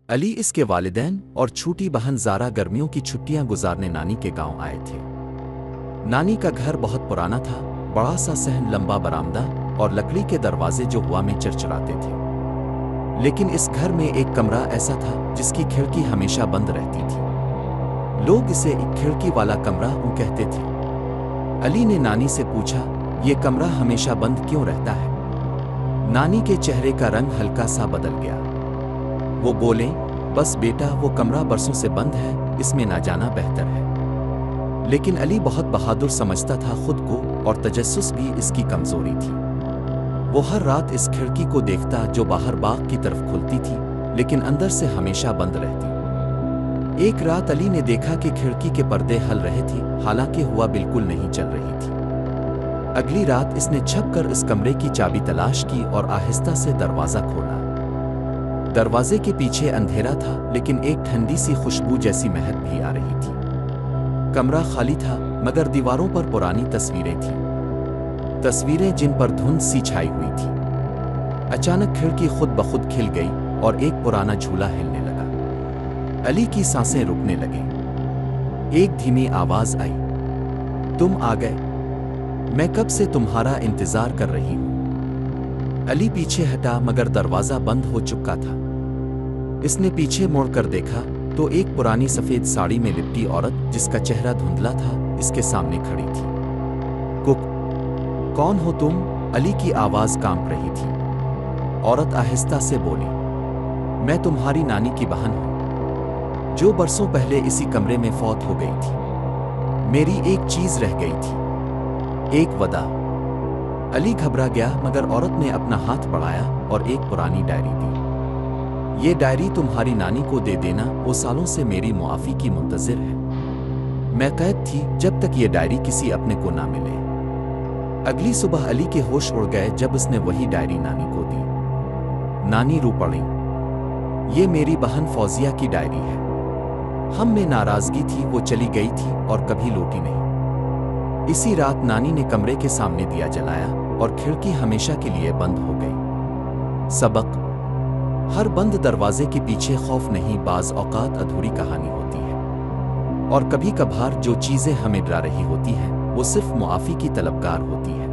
علی، اس کے والدین اور چھوٹی بہن زارا گرمیوں کی چھٹیاں گزارنے نانی کے گاؤں آئے تھے۔ نانی کا گھر بہت پرانا تھا، بڑا سا صحن، لمبا برآمدہ اور لکڑی کے دروازے جو ہوا میں چرچراتے تھے۔ لیکن اس گھر میں ایک کمرہ ایسا تھا جس کی کھڑکی ہمیشہ بند رہتی تھی۔ لوگ اسے ایک کھڑکی والا کمرہ کہتے تھے۔ علی نے نانی سے پوچھا، یہ کمرہ ہمیشہ بند کیوں رہتا ہے؟ نانی کے چہرے کا رنگ ہلکا سا بدل گیا۔ وہ بولیں، بس بیٹا، وہ کمرہ برسوں سے بند ہے، اس میں نہ جانا بہتر ہے۔ لیکن علی بہت بہادر سمجھتا تھا خود کو، اور تجسس بھی اس کی کمزوری تھی۔ وہ ہر رات اس کھڑکی کو دیکھتا جو باہر باغ کی طرف کھلتی تھی، لیکن اندر سے ہمیشہ بند رہتی۔ ایک رات علی نے دیکھا کہ کھڑکی کے پردے ہل رہے تھے، حالانکہ ہوا بالکل نہیں چل رہی تھی۔ اگلی رات اس نے چھپ کر اس کمرے کی چابی تلاش کی اور آہستہ سے دروازہ کھولا۔ دروازے کے پیچھے اندھیرا تھا، لیکن ایک ٹھنڈی سی خوشبو جیسی مہک بھی آ رہی تھی۔ کمرہ خالی تھا، مگر دیواروں پر پرانی تصویریں تھیں، تصویریں جن پر دھند سی چھائی ہوئی تھی۔ اچانک کھڑکی خود بخود کھل گئی اور ایک پرانا جھولا ہلنے لگا۔ علی کی سانسیں رکنے لگیں۔ ایک دھیمی آواز آئی، تم آ گئے؟ میں کب سے تمہارا انتظار کر رہی ہوں۔ علی پیچھے ہٹا، مگر دروازہ بند ہو چکا تھا۔ اس نے پیچھے مڑ کر دیکھا تو ایک پرانی سفید ساڑی میں لپٹی عورت، جس کا چہرہ دھندلا تھا، اس کے سامنے کھڑی تھی۔ کون ہو تم؟ علی کی آواز کانپ رہی تھی۔ عورت آہستہ سے بولی، میں تمہاری نانی کی بہن ہوں، جو برسوں پہلے اسی کمرے میں فوت ہو گئی تھی۔ میری ایک چیز رہ گئی تھی، ایک وعدہ۔ علی گھبرا گیا، مگر عورت نے اپنا ہاتھ بڑھایا اور ایک پرانی ڈائری دی۔ یہ ڈائری تمہاری نانی کو دے دینا، وہ سالوں سے میری معافی کی منتظر ہے۔ میں قید تھی جب تک یہ ڈائری کسی اپنے کو نہ ملے۔ اگلی صبح علی کے ہوش اڑ گئے جب اس نے وہی ڈائری نانی کو دی۔ نانی رو پڑیں، یہ میری بہن فوزیہ کی ڈائری ہے۔ ہم میں ناراضگی تھی، وہ چلی گئی تھی اور کبھی لوٹی نہیں۔ اسی رات نانی نے کمرے کے سامنے دیا جلایا اور کھڑکی ہمیشہ کے لیے بند ہو گئی۔ سبق: ہر بند دروازے کے پیچھے خوف نہیں، بعض اوقات ادھوری کہانی ہوتی ہے، اور کبھی کبھار جو چیزیں ہمیں ڈرا رہی ہوتی ہیں وہ صرف معافی کی طلبگار ہوتی ہیں۔